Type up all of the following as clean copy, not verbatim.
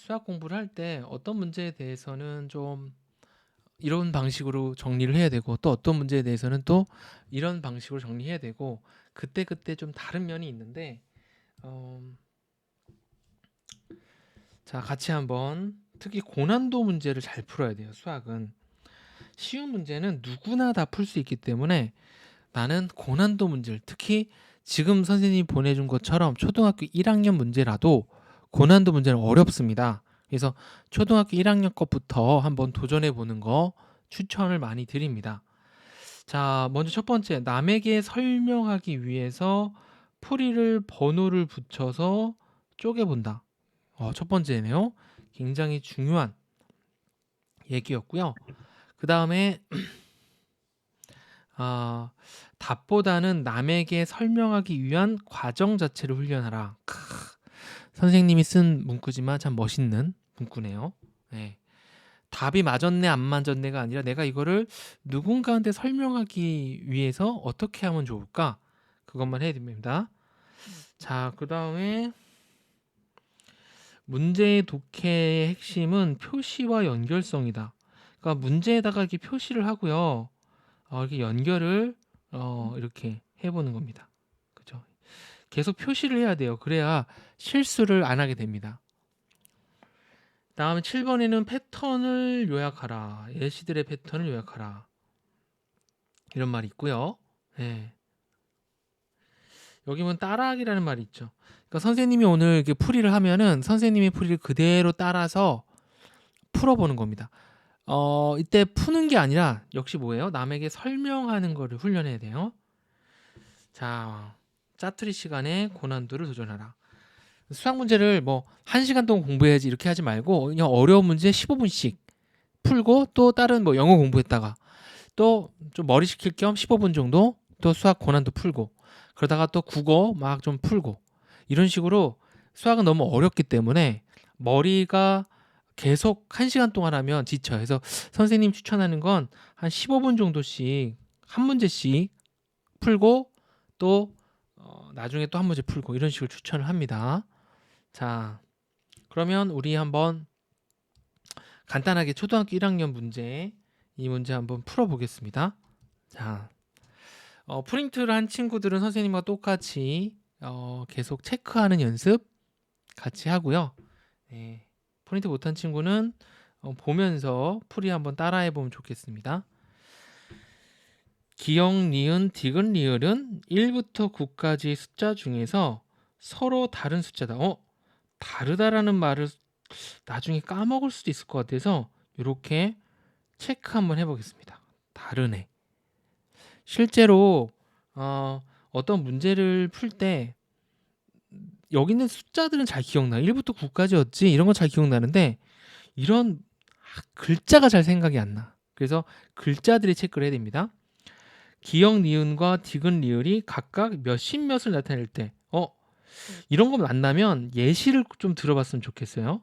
수학 공부를 할 때 어떤 문제에 대해서는 좀 이런 방식으로 정리를 해야 되고 또 어떤 문제에 대해서는 또 이런 방식으로 정리해야 되고 그때그때 좀 다른 면이 있는데 어, 자 같이 한번 특히 고난도 문제를 잘 풀어야 돼요. 수학은 쉬운 문제는 누구나 다 풀 수 있기 때문에 나는 고난도 문제를 특히 지금 선생님이 보내준 것처럼 초등학교 1학년 문제라도 고난도 문제는 어렵습니다. 그래서 초등학교 1학년 것부터 한번 도전해 보는 거 추천을 많이 드립니다. 자, 먼저 첫 번째, 남에게 설명하기 위해서 풀이를 번호를 붙여서 쪼개본다. 첫 번째네요. 굉장히 중요한 얘기였고요. 그 다음에 답보다는 남에게 설명하기 위한 과정 자체를 훈련하라. 선생님이 쓴 문구지만 참 멋있는 문구네요. 네. 답이 맞았네 안 맞았네가 아니라 내가 이거를 누군가한테 설명하기 위해서 어떻게 하면 좋을까? 그것만 해야 됩니다. 자, 그 다음에 문제의 독해의 핵심은 표시와 연결성이다. 그러니까 문제에다가 이렇게 표시를 하고요. 이렇게 연결을 이렇게 해보는 겁니다. 그죠? 계속 표시를 해야 돼요. 그래야 실수를 안 하게 됩니다. 다음에 7번에는 패턴을 요약하라. 예시들의 패턴을 요약하라. 이런 말이 있고요. 네. 여기 보면 따라하기라는 말이 있죠. 그러니까 선생님이 오늘 이렇게 풀이를 하면은 선생님의 풀이를 그대로 따라서 풀어보는 겁니다. 이때 푸는 게 아니라 역시 뭐예요? 남에게 설명하는 거를 훈련해야 돼요. 자, 짜투리 시간에 고난도를 도전하라. 수학 문제를 뭐 1시간 동안 공부해야지 이렇게 하지 말고 그냥 어려운 문제 15분씩 풀고 또 다른 뭐 영어 공부했다가 또 좀 머리 식힐 겸 15분 정도 또 수학 고난도 풀고 그러다가 또 국어 막 좀 풀고 이런 식으로 수학은 너무 어렵기 때문에 머리가 계속 1시간 동안 하면 지쳐요. 그래서 선생님 추천하는 건 한 15분 정도씩 한 문제씩 풀고 또 나중에 또 한 문제 풀고 이런 식으로 추천을 합니다. 자, 그러면 우리 한번 간단하게 초등학교 1학년 문제 이 문제 한번 풀어보겠습니다. 자, 프린트를 한 친구들은 선생님과 똑같이 계속 체크하는 연습 같이 하고요. 네, 프린트 못한 친구는 보면서 풀이 한번 따라해 보면 좋겠습니다. 기역, 니은, 디귿, 리을은 1부터 9까지의 숫자 중에서 서로 다른 숫자다. 다르다라는 말을 나중에 까먹을 수도 있을 것 같아서 이렇게 체크 한번 해보겠습니다. 다르네. 실제로 어떤 문제를 풀 때 여기 있는 숫자들은 잘 기억나. 1부터 9까지였지. 이런 건 잘 기억나는데 이런 글자가 잘 생각이 안 나. 그래서 글자들이 체크를 해야 됩니다. 기역, 니은과 디귿, 리을이 각각 몇십 몇을 나타낼 때 이런 거 만나면 예시를 좀 들어봤으면 좋겠어요.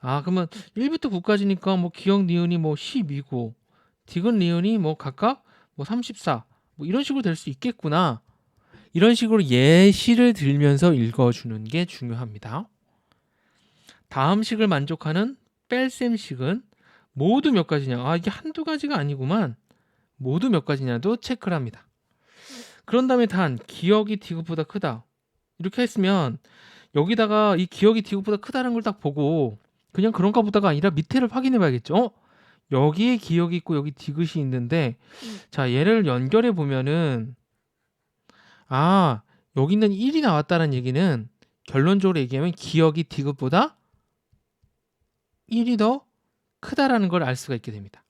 그러면 1부터 9까지니까 뭐 기역, 니은이 뭐 12고 디귿, 리을이 뭐 각각 뭐 34, 뭐 이런 식으로 될 수 있겠구나. 이런 식으로 예시를 들면서 읽어주는 게 중요합니다. 다음 식을 만족하는 뺄셈식은 모두 몇 가지냐? 이게 한두 가지가 아니구만. 모두 몇 가지냐도 체크를 합니다. 그런 다음에 단, 기역이 디귿보다 크다. 이렇게 했으면 여기다가 이 기역이 디귿보다 크다는 걸 딱 보고 그냥 그런가 보다가 아니라 밑에를 확인해 봐야겠죠. 여기에 기역이 있고 여기 디귿이 있는데 자, 얘를 연결해 보면은 여기 있는 1이 나왔다는 얘기는 결론적으로 얘기하면 기역이 디귿보다 1이 더 크다라는 걸 알 수가 있게 됩니다.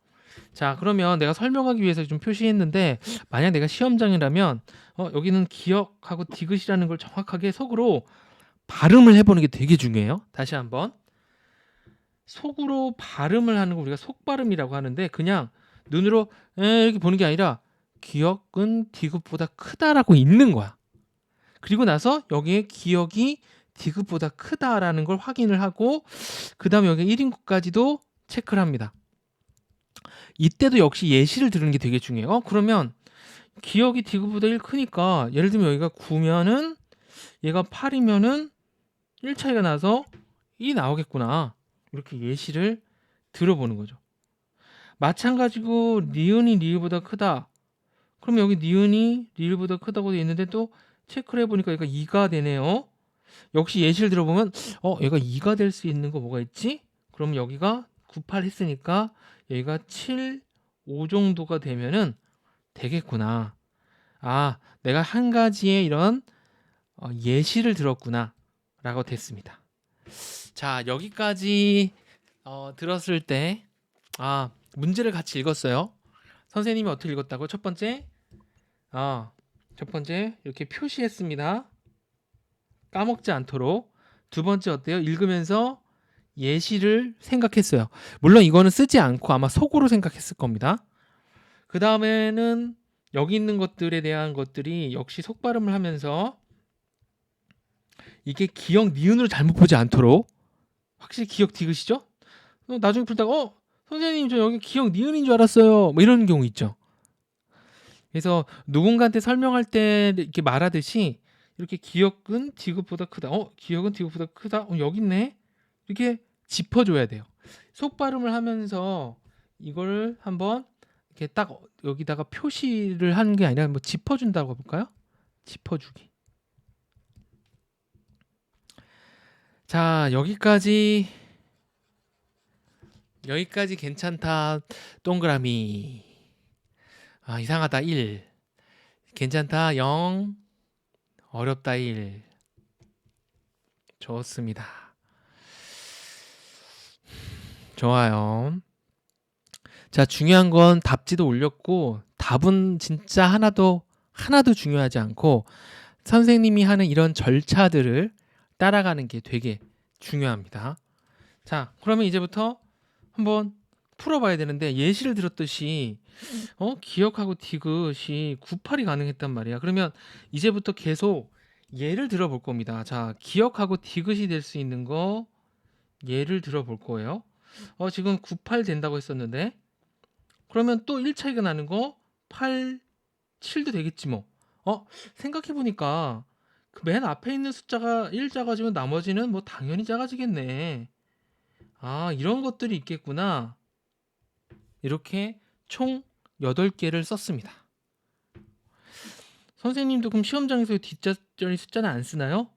자, 그러면 내가 설명하기 위해서 좀 표시했는데 만약 내가 시험장이라면 여기는 기역하고 디귿이라는 걸 정확하게 속으로 발음을 해보는 게 되게 중요해요. 다시 한번 속으로 발음을 하는 거 우리가 속발음이라고 하는데 그냥 눈으로 이렇게 보는 게 아니라 기역은 디귿보다 크다라고 읽는 거야. 그리고 나서 여기에 기역이 디귿보다 크다라는 걸 확인을 하고 그 다음에 여기 1인 것까지도 체크를 합니다. 이때도 역시 예시를 들은 게 되게 중요해요. 그러면 기역이 디귿보다 1 크니까 예를 들면 여기가 9면은 얘가 8이면은 1 차이가 나서 1이 나오겠구나. 이렇게 예시를 들어보는 거죠. 마찬가지고 니은이 리을보다 크다. 그러면 여기 니은이 리을보다 크다고 돼 있는데 또 체크를 해보니까 얘가 2가 되네요. 역시 예시를 들어보면 얘가 2가 될 수 있는 거 뭐가 있지? 그럼 여기가 98 했으니까 여기가 7, 5 정도가 되면은 되겠구나. 아, 내가 한 가지의 이런 예시를 들었구나 라고 됐습니다. 자, 여기까지 들었을 때 문제를 같이 읽었어요. 선생님이 어떻게 읽었다고? 첫 번째 이렇게 표시했습니다. 까먹지 않도록. 두 번째 어때요? 읽으면서 예시를 생각했어요. 물론 이거는 쓰지 않고 아마 속으로 생각했을 겁니다. 그 다음에는 여기 있는 것들에 대한 것들이 역시 속발음을 하면서 이게 기억 니은으로 잘못 보지 않도록 확실히 기억 디귿이죠? 나중에 풀다가 선생님 저 여기 기억 니은인 줄 알았어요. 뭐 이런 경우 있죠. 그래서 누군가한테 설명할 때 이렇게 말하듯이 이렇게 기억은 디귿보다 크다. 기억은 디귿보다 크다. 여기 있네. 이렇게 짚어줘야 돼요. 속발음을 하면서 이걸 한번 이렇게 딱 여기다가 표시를 하는 게 아니라 뭐 짚어준다고 볼까요? 짚어주기. 자, 여기까지 괜찮다. 동그라미. 이상하다 1. 괜찮다 0. 어렵다 1. 좋습니다. 좋아요. 자, 중요한 건 답지도 올렸고 답은 진짜 하나도 중요하지 않고 선생님이 하는 이런 절차들을 따라가는 게 되게 중요합니다. 자, 그러면 이제부터 한번 풀어봐야 되는데 예시를 들었듯이 기억하고 디귿이 98이 가능했단 말이야. 그러면 이제부터 계속 예를 들어볼 겁니다. 자, 기억하고 디귿이 될 수 있는 거 예를 들어볼 거예요. 지금 98 된다고 했었는데 그러면 또 1차이가 나는 거 8, 7도 되겠지 뭐. 생각해보니까 그 맨 앞에 있는 숫자가 1 작아지면 나머지는 뭐 당연히 작아지겠네. 이런 것들이 있겠구나. 이렇게 총 8개를 썼습니다. 선생님도 그럼 시험장에서 뒷자리 숫자는 안 쓰나요?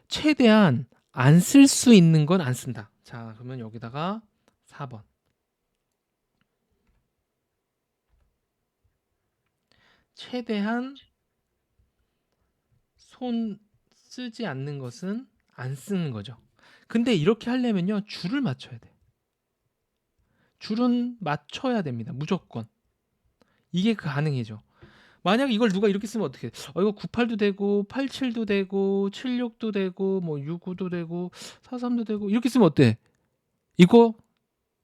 최대한 안 쓸 수 있는 건 안 쓴다. 자, 그러면 여기다가 4번. 최대한 손 쓰지 않는 것은 안 쓰는 거죠. 근데 이렇게 하려면요, 줄을 맞춰야 돼요. 줄은 맞춰야 됩니다. 무조건. 이게 가능해져. 만약 이걸 누가 이렇게 쓰면 어떻게 돼? 이거 98도 되고 87도 되고 76도 되고 뭐 65도 되고 43도 되고 이렇게 쓰면 어때? 이거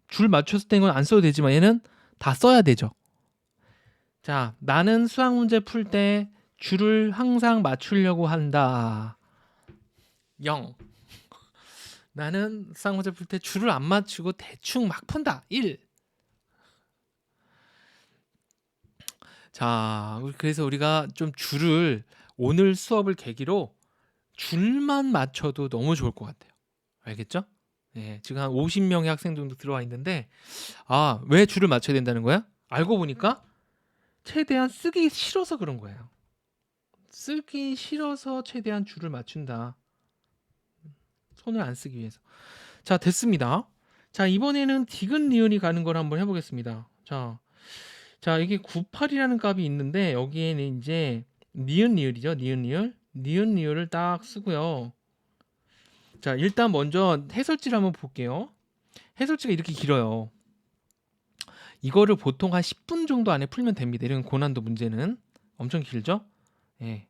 줄 맞췄을 때 이건 안 써도 되지만 얘는 다 써야 되죠. 자, 나는 수학 문제 풀 때 줄을 항상 맞추려고 한다. 0. 나는 수학 문제 풀 때 줄을 안 맞추고 대충 막 푼다. 1. 자, 그래서 우리가 좀 줄을 오늘 수업을 계기로 줄만 맞춰도 너무 좋을 것 같아요. 알겠죠? 네, 지금 한 50명의 학생 정도 들어와 있는데 왜 줄을 맞춰야 된다는 거야? 알고 보니까 최대한 쓰기 싫어서 그런 거예요. 쓰기 싫어서 최대한 줄을 맞춘다. 손을 안 쓰기 위해서. 자, 됐습니다. 자, 이번에는 디귿 리을이 가는 걸 한번 해보겠습니다. 자, 이게 98이라는 값이 있는데 여기에는 이제 니은 리을이죠. 니은 리을을 딱 쓰고요. 자, 일단 먼저 해설지를 한번 볼게요. 해설지가 이렇게 길어요. 이거를 보통 한 10분 정도 안에 풀면 됩니다. 이런 고난도 문제는 엄청 길죠? 예.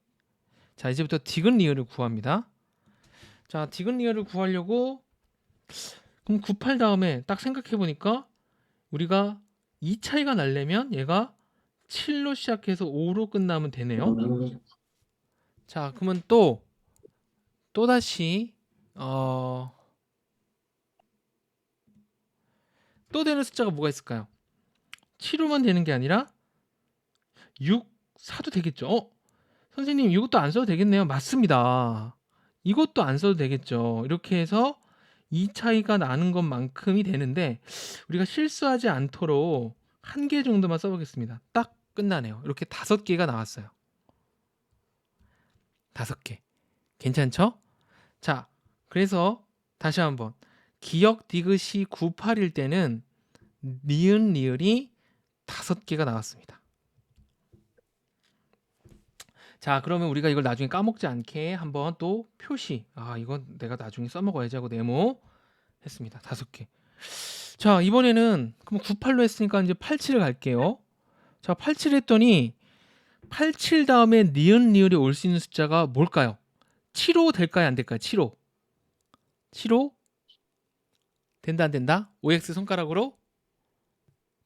자, 이제부터 디귿 리을을 구합니다. 자, 디귿 리을을 구하려고 그럼 98 다음에 딱 생각해 보니까 우리가 이 차이가 나려면 얘가 7로 시작해서 5로 끝나면 되네요. 자, 그러면 또다시 또 되는 숫자가 뭐가 있을까요? 7호만 되는 게 아니라 6, 4도 되겠죠? 선생님 이것도 안 써도 되겠네요. 맞습니다. 이것도 안 써도 되겠죠. 이렇게 해서 이 차이가 나는 것만큼이 되는데 우리가 실수하지 않도록 한 개 정도만 써보겠습니다. 딱 끝나네요. 이렇게 5개가 나왔어요. 5개. 괜찮죠? 자, 그래서 다시 한번 기역 디귿이 98일 때는 니은 리을이 5개가 나왔습니다. 자, 그러면 우리가 이걸 나중에 까먹지 않게 한번 또 표시. 이건 내가 나중에 써먹어야지 하고 네모 했습니다. 5개. 자, 이번에는 그럼 98로 했으니까 이제 87을 갈게요. 자, 87 했더니 87 다음에 니은 리을이 올 수 있는 숫자가 뭘까요? 7호 될까요? 안 될까요? 7호. 7호? 된다 안 된다? OX 손가락으로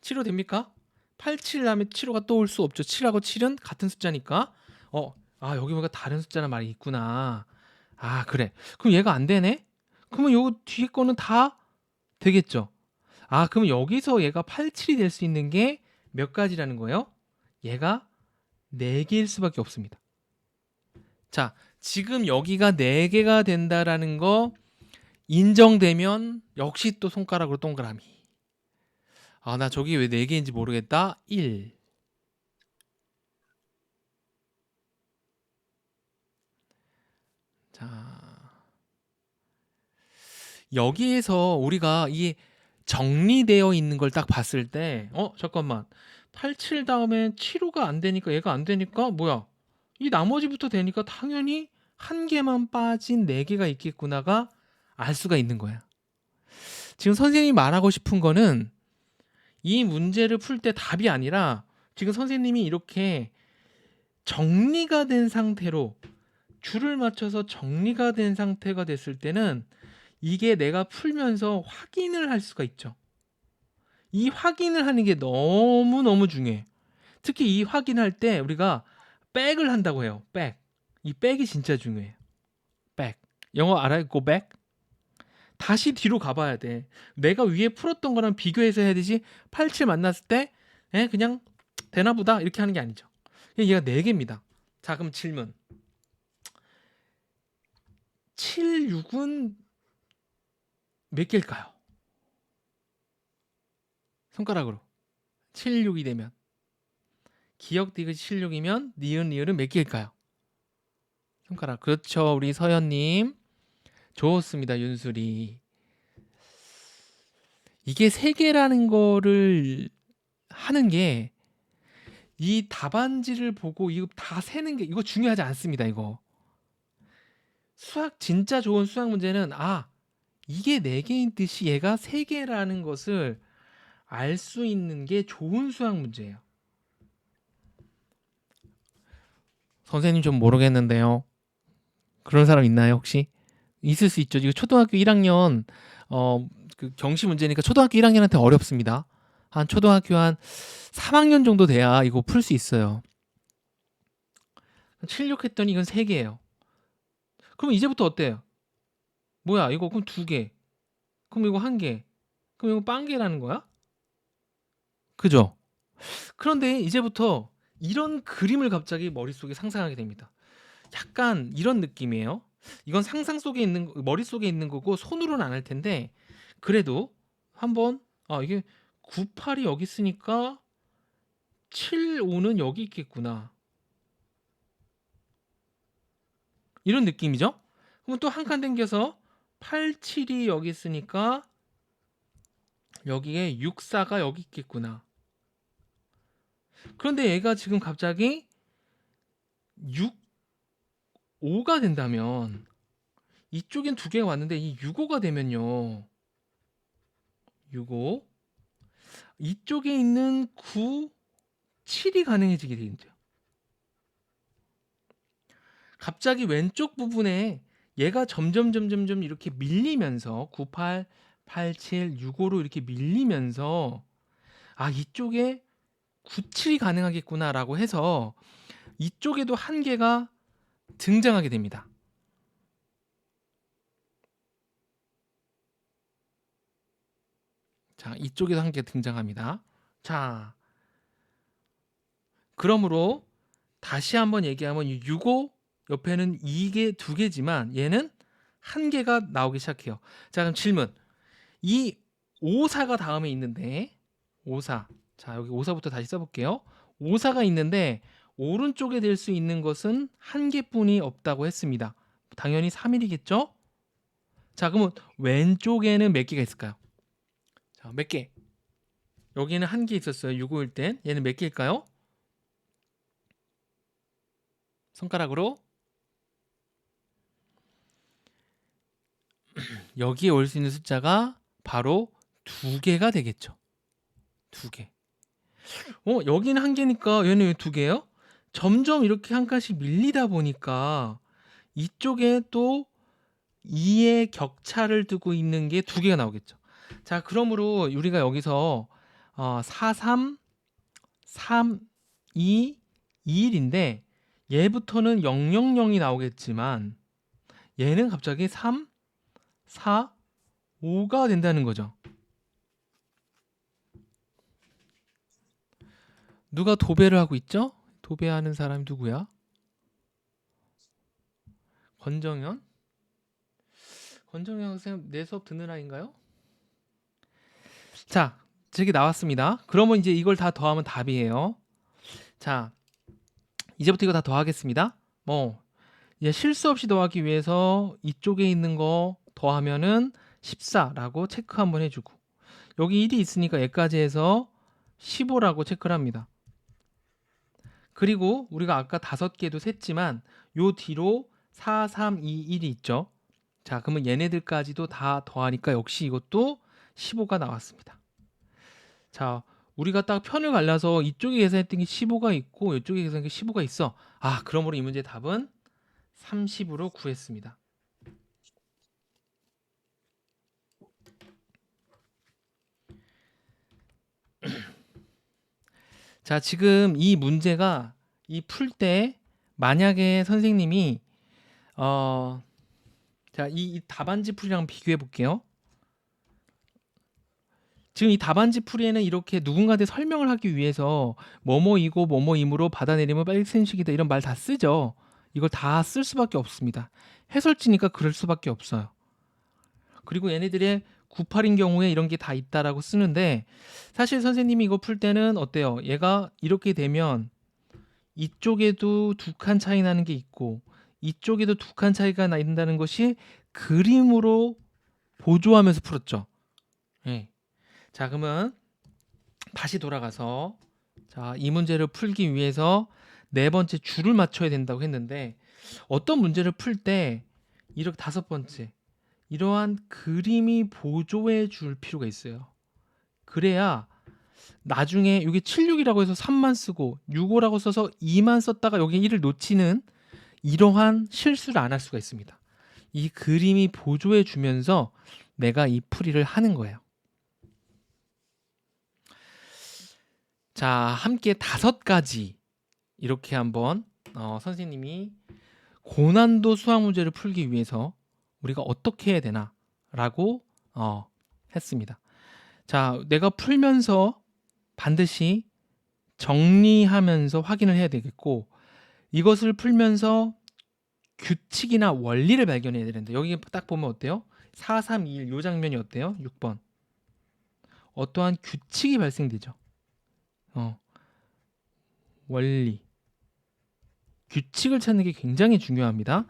7호 됩니까? 87 다음에 7호가 또 올 수 없죠. 7하고 7은 같은 숫자니까. 여기 보니까 다른 숫자란 말이 있구나. 그래. 그럼 얘가 안 되네? 그러면 요 뒤에 거는 다 되겠죠. 그럼 여기서 얘가 87이 될 수 있는 게 몇 가지라는 거예요? 얘가 4개일 수밖에 없습니다. 자, 지금 여기가 4개가 된다라는 거 인정되면 역시 또 손가락으로 동그라미. 나 저기 왜 4개인지 모르겠다. 1. 자, 여기에서 우리가 이게 정리되어 있는 걸 딱 봤을 때 잠깐만. 87 다음에 7호가 안 되니까 얘가 안 되니까 뭐야? 이 나머지부터 되니까 당연히 한 개만 빠진 4개가 있겠구나가 알 수가 있는 거야. 지금 선생님이 말하고 싶은 거는 이 문제를 풀 때 답이 아니라 지금 선생님이 이렇게 정리가 된 상태로 줄을 맞춰서 정리가 된 상태가 됐을 때는 이게 내가 풀면서 확인을 할 수가 있죠. 이 확인을 하는 게 너무너무 중요해. 특히 이 확인할 때 우리가 백을 한다고 해요. 백. 이 백이 진짜 중요해요. 백. 영어 알아요? go back? 다시 뒤로 가봐야 돼. 내가 위에 풀었던 거랑 비교해서 해야 되지. 87 만났을 때 그냥 되나 보다 이렇게 하는 게 아니죠. 얘가 4개입니다. 자, 그럼 질문. 7, 6은 몇 개일까요? 손가락으로. 7, 6이 되면. 기역 디귿 7, 6이면 니은 리을은 몇 개일까요? 손가락. 그렇죠. 우리 서연님. 좋습니다. 윤수리. 이게 3개라는 거를 하는 게 이 답안지를 보고 이거 다 세는 게 이거 중요하지 않습니다. 이거. 수학 진짜 좋은 수학 문제는 이게 4개인 뜻이 얘가 3개라는 것을 알 수 있는 게 좋은 수학 문제예요. 선생님 좀 모르겠는데요. 그런 사람 있나요, 혹시? 있을 수 있죠. 이거 초등학교 1학년 그 경시 문제니까 초등학교 1학년한테 어렵습니다. 한 초등학교 한 3학년 정도 돼야 이거 풀 수 있어요. 76 했더니 이건 3개예요. 그럼 이제부터 어때요? 뭐야, 이거 그럼 2개. 그럼 이거 1개. 그럼 이거 빵개라는 거야? 그죠? 그런데 이제부터 이런 그림을 갑자기 머릿속에 상상하게 됩니다. 약간 이런 느낌이에요. 이건 상상 속에 있는 머릿속에 있는 거고 손으로는 안 할 텐데 그래도 한번 이게 98이 여기 있으니까 75는 여기 있겠구나. 이런 느낌이죠? 그럼 또 한 칸 당겨서 87이 여기 있으니까 여기에 64가 여기 있겠구나. 그런데 얘가 지금 갑자기 5가 된다면 이쪽엔 2개가 왔는데 이 65가 되면요. 65 이쪽에 있는 9, 7이 가능해지게 되죠. 갑자기 왼쪽 부분에 얘가 점점 이렇게 밀리면서 98, 87, 65로 이렇게 밀리면서 이쪽에 97이 가능하겠구나라고 해서 이쪽에도 한 개가 등장하게 됩니다. 자, 이쪽에도 한 개 등장합니다. 자, 그러므로 다시 한번 얘기하면 65 옆에는 2개, 2개지만 얘는 한 개가 나오기 시작해요. 자, 그럼 질문. 이 오사가 다음에 있는데 오사. 자, 여기 오사부터 다시 써볼게요. 오사가 있는데 오른쪽에 될 수 있는 것은 한 개뿐이 없다고 했습니다. 당연히 3일이겠죠? 자, 그러면 왼쪽에는 몇 개가 있을까요? 자, 몇 개? 여기는 한 개 있었어요. 6호일 땐. 얘는 몇 개일까요? 손가락으로 여기에 올 수 있는 숫자가 바로 두 개가 되겠죠. 두 개. 여기는 한 개니까 얘는 왜 두 개예요? 점점 이렇게 한 칸씩 밀리다 보니까 이쪽에 또 2의 격차를 두고 있는 게 두 개가 나오겠죠. 자, 그러므로 우리가 여기서 4, 3, 3, 2, 2일인데 얘부터는 000이 나오겠지만 얘는 갑자기 3, 4, 5가 된다는 거죠. 누가 도배를 하고 있죠? 도배하는 사람이 누구야? 권정현? 권정현 선생님 내 수업 듣는 아이인가요? 자, 저기 나왔습니다. 그러면 이제 이걸 다 더하면 답이에요. 자, 이제부터 이거 다 더하겠습니다. 이제 실수 없이 더하기 위해서 이쪽에 있는 거 더하면은 14라고 체크 한번 해주고 여기 1이 있으니까 얘까지 해서 15라고 체크를 합니다. 그리고 우리가 아까 5개도 셌지만 요 뒤로 4, 3, 2, 1이 있죠. 자, 그러면 얘네들까지도 다 더하니까 역시 이것도 15가 나왔습니다. 자, 우리가 딱 편을 갈라서 이쪽에 계산했던 게 15가 있고 이쪽에 계산한 게 15가 있어. 그러므로 이 문제 답은 30으로 구했습니다. 자, 지금 이 문제가 이 풀 때 만약에 선생님이 자, 이 답안지 풀이랑 비교해 볼게요. 지금 이 답안지 풀이에는 이렇게 누군가한테 설명을 하기 위해서 뭐뭐이고 뭐뭐이므로 받아내리면 빨리생식이다 이런 말 다 쓰죠. 이걸 다 쓸 수밖에 없습니다. 해설지니까 그럴 수밖에 없어요. 그리고 얘네들의 98인 경우에 이런 게 다 있다라고 쓰는데 사실 선생님이 이거 풀 때는 어때요? 얘가 이렇게 되면 이쪽에도 2칸 차이 나는 게 있고 이쪽에도 2칸 차이가 난다는 것이 그림으로 보조하면서 풀었죠. 예. 자, 그러면 다시 돌아가서 자, 이 문제를 풀기 위해서 네 번째 줄을 맞춰야 된다고 했는데 어떤 문제를 풀 때 이렇게 5번째 이러한 그림이 보조해 줄 필요가 있어요. 그래야 나중에 이게 76이라고 해서 3만 쓰고 65라고 써서 2만 썼다가 여기 1을 놓치는 이러한 실수를 안 할 수가 있습니다. 이 그림이 보조해 주면서 내가 이 풀이를 하는 거예요. 자, 함께 5가지 이렇게 한번 선생님이 고난도 수학 문제를 풀기 위해서 우리가 어떻게 해야 되나 라고 했습니다. 자, 내가 풀면서 반드시 정리하면서 확인을 해야 되겠고 이것을 풀면서 규칙이나 원리를 발견해야 되는데 여기 딱 보면 어때요? 4, 3, 2, 1 요 장면이 어때요? 6번 어떠한 규칙이 발생되죠. 원리 규칙을 찾는 게 굉장히 중요합니다.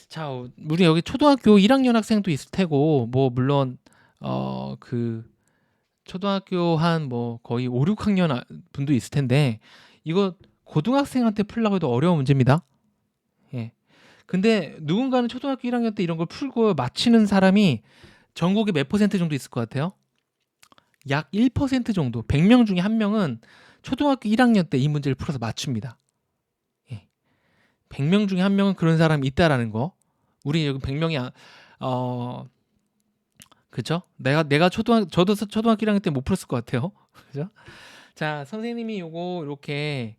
자, 우리 여기 초등학교 1학년 학생도 있을 테고 뭐 물론 그 초등학교 한 뭐 거의 5, 6학년 분도 있을 텐데 이거 고등학생한테 풀려고 해도 어려운 문제입니다. 예. 근데 누군가는 초등학교 1학년 때 이런 걸 풀고 맞히는 사람이 전국에 몇 퍼센트 정도 있을 것 같아요? 약 1% 정도. 100명 중에 1명은 초등학교 1학년 때 이 문제를 풀어서 맞춥니다. 예. 100명 중에 1명은 그런 사람이 있다라는 거. 우리 여기 100명이 그죠? 저도 초등학교 1학년 때 못 풀었을 것 같아요. 그죠? 자, 선생님이 요거 이렇게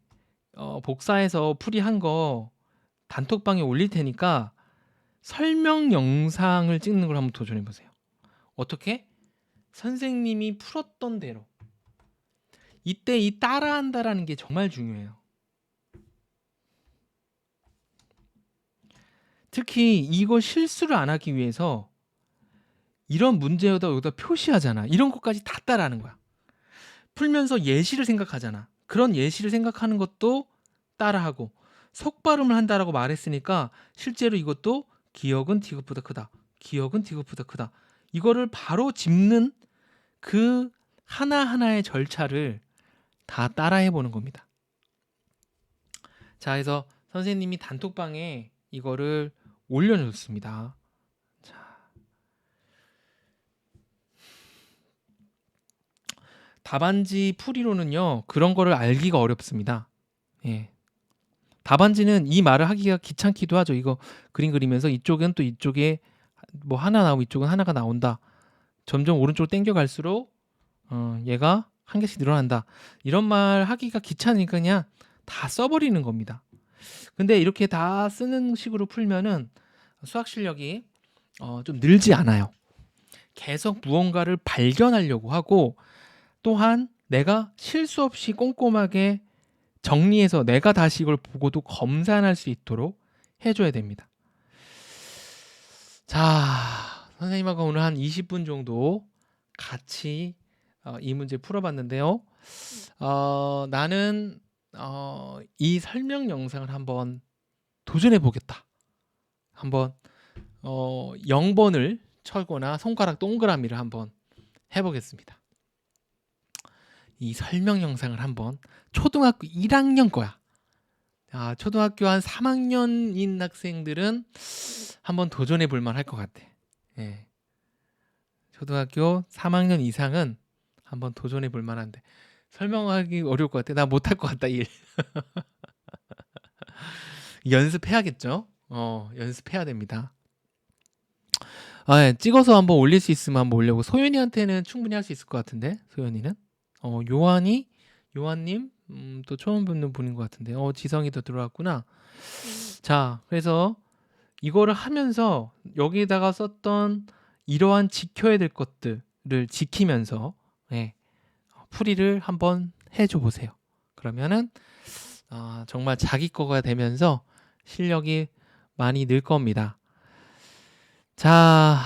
복사해서 풀이한 거 단톡방에 올릴 테니까 설명 영상을 찍는 걸 한번 도전해 보세요. 어떻게? 선생님이 풀었던 대로. 이때 이 따라한다라는 게 정말 중요해요. 특히 이거 실수를 안 하기 위해서 이런 문제여도 여기다 표시하잖아. 이런 것까지 다 따라하는 거야. 풀면서 예시를 생각하잖아. 그런 예시를 생각하는 것도 따라하고 속발음을 한다라고 말했으니까 실제로 이것도 기억은 디귿보다 크다. 기억은 디귿보다 크다. 이거를 바로 짚는 그 하나하나의 절차를 다 따라해 보는 겁니다. 자, 그래서 선생님이 단톡방에 이거를 올려줬습니다. 자, 답안지 풀이로는요, 그런 거를 알기가 어렵습니다. 예. 답안지는 이 말을 하기가 귀찮기도 하죠. 이거 그림 그리면서 이쪽은 또 이쪽에 뭐 하나 나오고 이쪽은 하나가 나온다. 점점 오른쪽으로 당겨 갈수록 얘가 한 개씩 늘어난다. 이런 말 하기가 귀찮으니까 그냥 다 써버리는 겁니다. 근데 이렇게 다 쓰는 식으로 풀면은 수학 실력이 좀 늘지 않아요. 계속 무언가를 발견하려고 하고 또한 내가 실수 없이 꼼꼼하게 정리해서 내가 다시 이걸 보고도 검산할 수 있도록 해줘야 됩니다. 자, 선생님하고 오늘 한 20분 정도 같이 이 문제 풀어봤는데요. 나는 이 설명 영상을 한번 도전해 보겠다. 한번 0번을 쳐거나 손가락 동그라미를 한번 해보겠습니다. 이 설명 영상을 한번 초등학교 1학년 거야. 초등학교 한 3학년인 학생들은 한번 도전해 볼 만할 것 같아. 예. 초등학교 3학년 이상은 한번 도전해 볼 만한데 설명하기 어려울 것 같아. 나 못할 것 같다. 일. 연습해야겠죠. 연습해야 됩니다. 예, 찍어서 한번 올릴 수 있으면 한번 올려고. 소연이한테는 충분히 할 수 있을 것 같은데. 소연이는 요한님 또 처음 뵙는 분인 것 같은데. 지성이도 들어왔구나. 자, 그래서 이거를 하면서 여기다가 썼던 이러한 지켜야 될 것들을 지키면서 풀이를 한번 해줘 보세요. 그러면은 정말 자기 거가 되면서 실력이 많이 늘 겁니다. 자,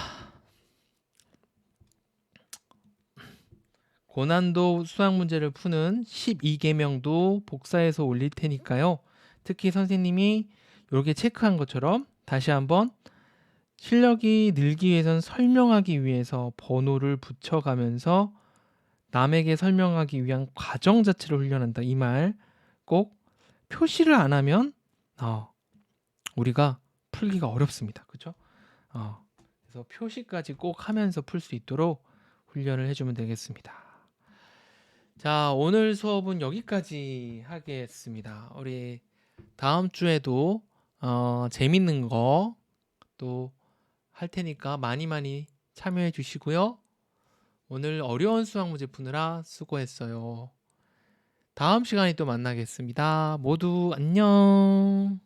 고난도 수학 문제를 푸는 12개명도 복사해서 올릴 테니까요. 특히 선생님이 이렇게 체크한 것처럼 다시 한번 실력이 늘기 위해서는 설명하기 위해서 번호를 붙여가면서 남에게 설명하기 위한 과정 자체를 훈련한다. 이 말 꼭 표시를 안 하면 우리가 풀기가 어렵습니다. 그렇죠? 그래서 표시까지 꼭 하면서 풀 수 있도록 훈련을 해주면 되겠습니다. 자, 오늘 수업은 여기까지 하겠습니다. 우리 다음 주에도 재밌는 거 또 할 테니까 많이 참여해 주시고요. 오늘 어려운 수학 문제 푸느라 수고했어요. 다음 시간에 또 만나겠습니다. 모두 안녕.